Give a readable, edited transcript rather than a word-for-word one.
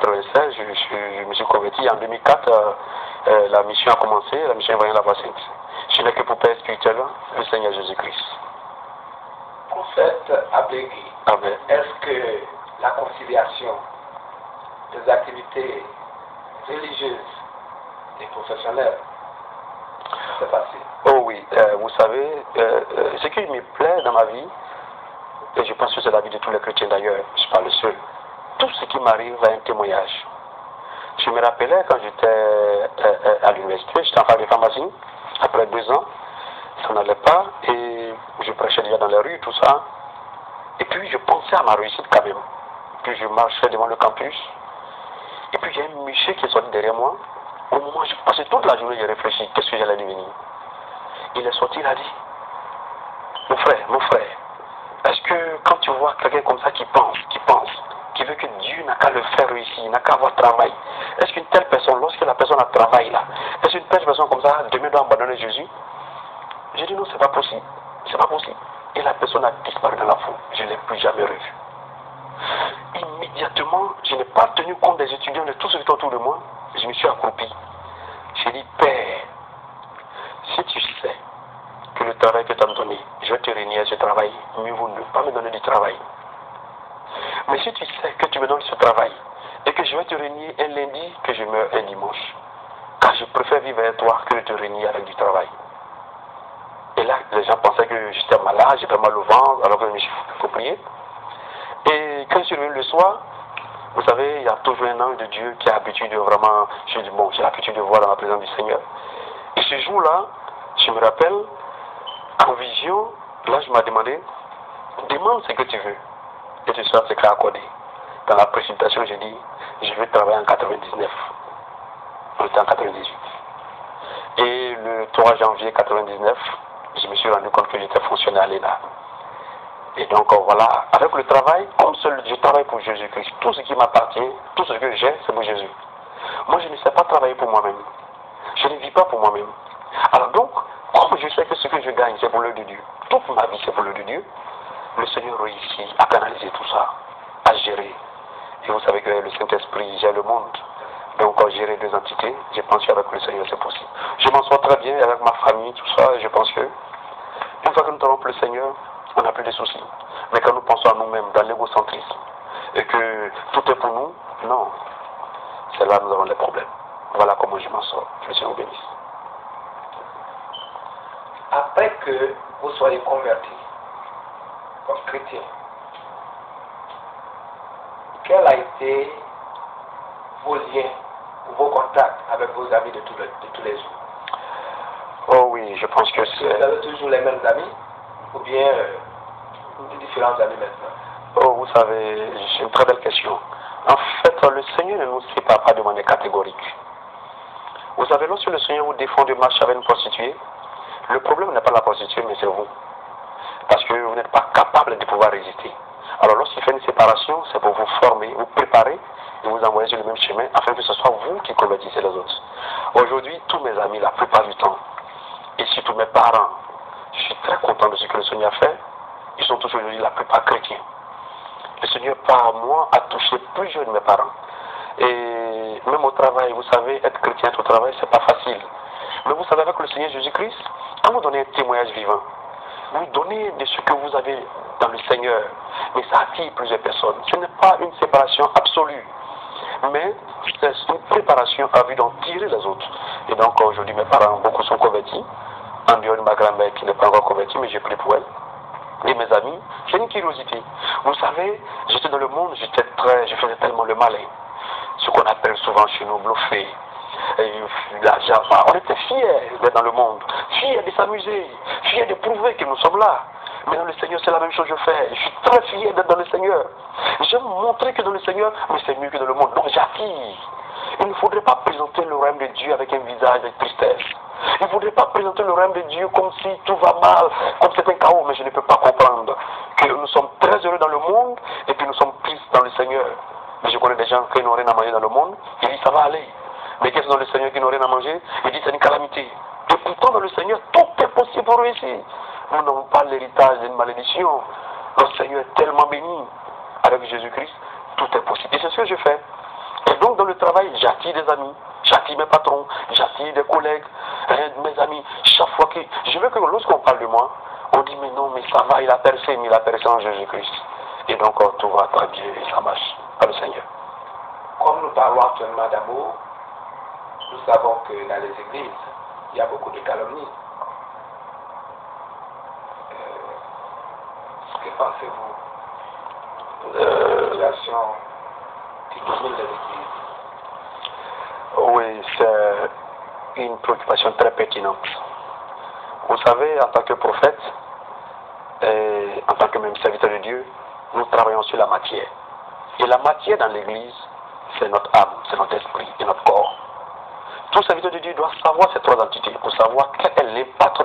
1996, je me suis converti. En 2004, la mission a commencé, la mission Évangile la Voie Sainte. Je n'ai que pour père spirituel le Seigneur Jésus-Christ. Prophète Abegui, est-ce que la conciliation des activités religieuses et professionnelles, c'est facile? Oh oui, vous savez, ce qui me plaît dans ma vie, et je pense que c'est la vie de tous les chrétiens d'ailleurs, je ne suis pas le seul, tout ce qui m'arrive a un témoignage. Je me rappelais quand j'étais à l'université, j'étais en fac de pharmacie, après 2 ans, ça n'allait pas, et je prêchais déjà dans les rues, tout ça, et puis je pensais à ma réussite quand même. Puis je marchais devant le campus, et puis il y a un monsieur qui est sorti derrière moi. Au moment où je passais toute la journée, j'ai réfléchi, qu'est-ce que j'allais devenir? Il est sorti, il a dit, mon frère, est-ce que quand tu vois quelqu'un comme ça qui pense, qui veut que Dieu n'a qu'à le faire réussir, n'a qu'à avoir travail, est-ce qu'une telle personne, lorsque la personne a travail là, est-ce qu'une telle personne comme ça, demain doit abandonner Jésus? J'ai dit non, c'est pas possible, c'est pas possible. Et la personne a disparu dans la foule, je ne l'ai plus jamais revue. Immédiatement, je n'ai pas tenu compte des étudiants, de tout ce qui était autour de moi, je me suis accroupi. J'ai dit, Père, si tu sais que le travail que tu as me donné, je vais te renier à ce travail, mieux vaut ne pas me donner du travail. Mais si tu sais que tu me donnes ce travail et que je vais te renier un lundi, que je meurs un dimanche, car je préfère vivre avec toi que de te renier avec du travail. Et là, les gens pensaient que j'étais malade, j'avais mal au ventre, alors que je me suis prier. Et quand je suis revenu le soir, vous savez, il y a toujours un ange de Dieu qui a l'habitude de vraiment, je dis bon, j'ai l'habitude de voir dans la présence du Seigneur. Et ce jour-là, je me rappelle, en vision, là je m'ai demandé, demande ce que tu veux. Et ce soir, c'est accordé. Dans la précipitation, j'ai dit, je veux travailler en 99. On était en 98. Et le 3 janvier 99, je me suis rendu compte que j'étais fonctionnaire à l'ENA. Et donc voilà, avec le travail, comme seul je travaille pour Jésus-Christ, tout ce qui m'appartient, tout ce que j'ai, c'est pour Jésus. Moi, je ne sais pas travailler pour moi-même. Je ne vis pas pour moi-même. Alors donc, comme je sais que ce que je gagne, c'est pour l'œuvre de Dieu, toute ma vie, c'est pour l'œuvre de Dieu, le Seigneur réussit à canaliser tout ça, à gérer. Et vous savez que le Saint-Esprit gère le monde. Donc, gérer 2 entités, je pense qu'avec le Seigneur, c'est possible. Je m'en sors très bien avec ma famille, tout ça, et je pense que, une fois que nous trompons le Seigneur, on n'a plus de soucis. Mais quand nous pensons à nous-mêmes, dans l'égocentrisme, et que tout est pour nous, non. C'est là que nous avons des problèmes. Voilà comment je m'en sors. Que le Seigneur vous bénisse. Après que vous soyez converti comme chrétien, quels a été vos liens ou vos contacts avec vos amis de tous les jours? Oh oui, je pense que c'est... Vous avez toujours les mêmes amis ou bien différents amis maintenant? Oh, vous savez, c'est une très belle question. En fait, le Seigneur ne nous sépare pas de manière catégorique. Vous savez, lorsque le Seigneur vous défend de marcher avec une prostituée, le problème n'est pas la prostituée, mais c'est vous. Parce que vous n'êtes pas capable de pouvoir résister. Alors lorsqu'il fait une séparation, c'est pour vous former, vous préparer et vous envoyer sur le même chemin afin que ce soit vous qui convertissez les autres. Aujourd'hui, tous mes amis, la plupart du temps, et surtout mes parents, je suis très content de ce que le Seigneur a fait. Ils sont tous aujourd'hui la plupart chrétiens. Le Seigneur, par moi, a touché plusieurs de mes parents. Et même au travail, vous savez, être chrétien au travail, c'est pas facile. Mais vous savez, avec le Seigneur Jésus-Christ, quand vous donnez un témoignage vivant, vous donnez de ce que vous avez dans le Seigneur, mais ça attire plusieurs personnes. Ce n'est pas une séparation absolue, mais c'est une préparation à vue d'en tirer les autres. Et donc aujourd'hui, mes parents, beaucoup sont convertis, en dehors de ma grand-mère qui n'est pas encore convertie, mais j'ai pris pour elle. Et mes amis, j'ai une curiosité. Vous savez, j'étais dans le monde, je faisais tellement le malin. Ce qu'on appelle souvent chez nous bluffé. On était fiers d'être dans le monde, fiers de s'amuser, fiers de prouver que nous sommes là. Mais dans le Seigneur, c'est la même chose que je fais. Je suis très fier d'être dans le Seigneur. J'aime montrer que dans le Seigneur, mais c'est mieux que dans le monde. Donc j'attire. Il ne faudrait pas présenter le royaume de Dieu avec un visage de tristesse. Il ne faudrait pas présenter le royaume de Dieu comme si tout va mal, comme c'est un chaos. Mais je ne peux pas comprendre que nous sommes très heureux dans le monde et puis nous sommes tristes dans le Seigneur. Mais je connais des gens qui n'ont rien à manger dans le monde. Ils disent ça va aller. Mais qu'est-ce dans le Seigneur qui n'ont rien à manger? Ils disent c'est une calamité. Et pourtant dans le Seigneur, tout est possible pour réussir. Nous n'avons pas l'héritage d'une malédiction. Notre Seigneur est tellement béni. Avec Jésus-Christ, tout est possible. Et c'est ce que je fais. Et Et donc dans le travail, j'attire des amis, j'attire mes patrons, j'attire des collègues, mes amis. Chaque fois que je veux que lorsqu'on parle de moi, on dit mais non, mais ça va, il a percé en Jésus-Christ. Et donc tout va très bien et ça marche par le Seigneur. Comme nous parlons actuellement d'amour, nous savons que dans les églises, il y a beaucoup de calomnies. Que pensez-vous de la situation qui domine les églises? Oui, c'est une préoccupation très pertinente. Vous savez, en tant que prophète et en tant que même serviteur de Dieu, nous travaillons sur la matière. Et la matière dans l'église, c'est notre âme, c'est notre esprit et notre corps. Tout serviteur de Dieu doit savoir ces trois entités pour savoir quel est l'impact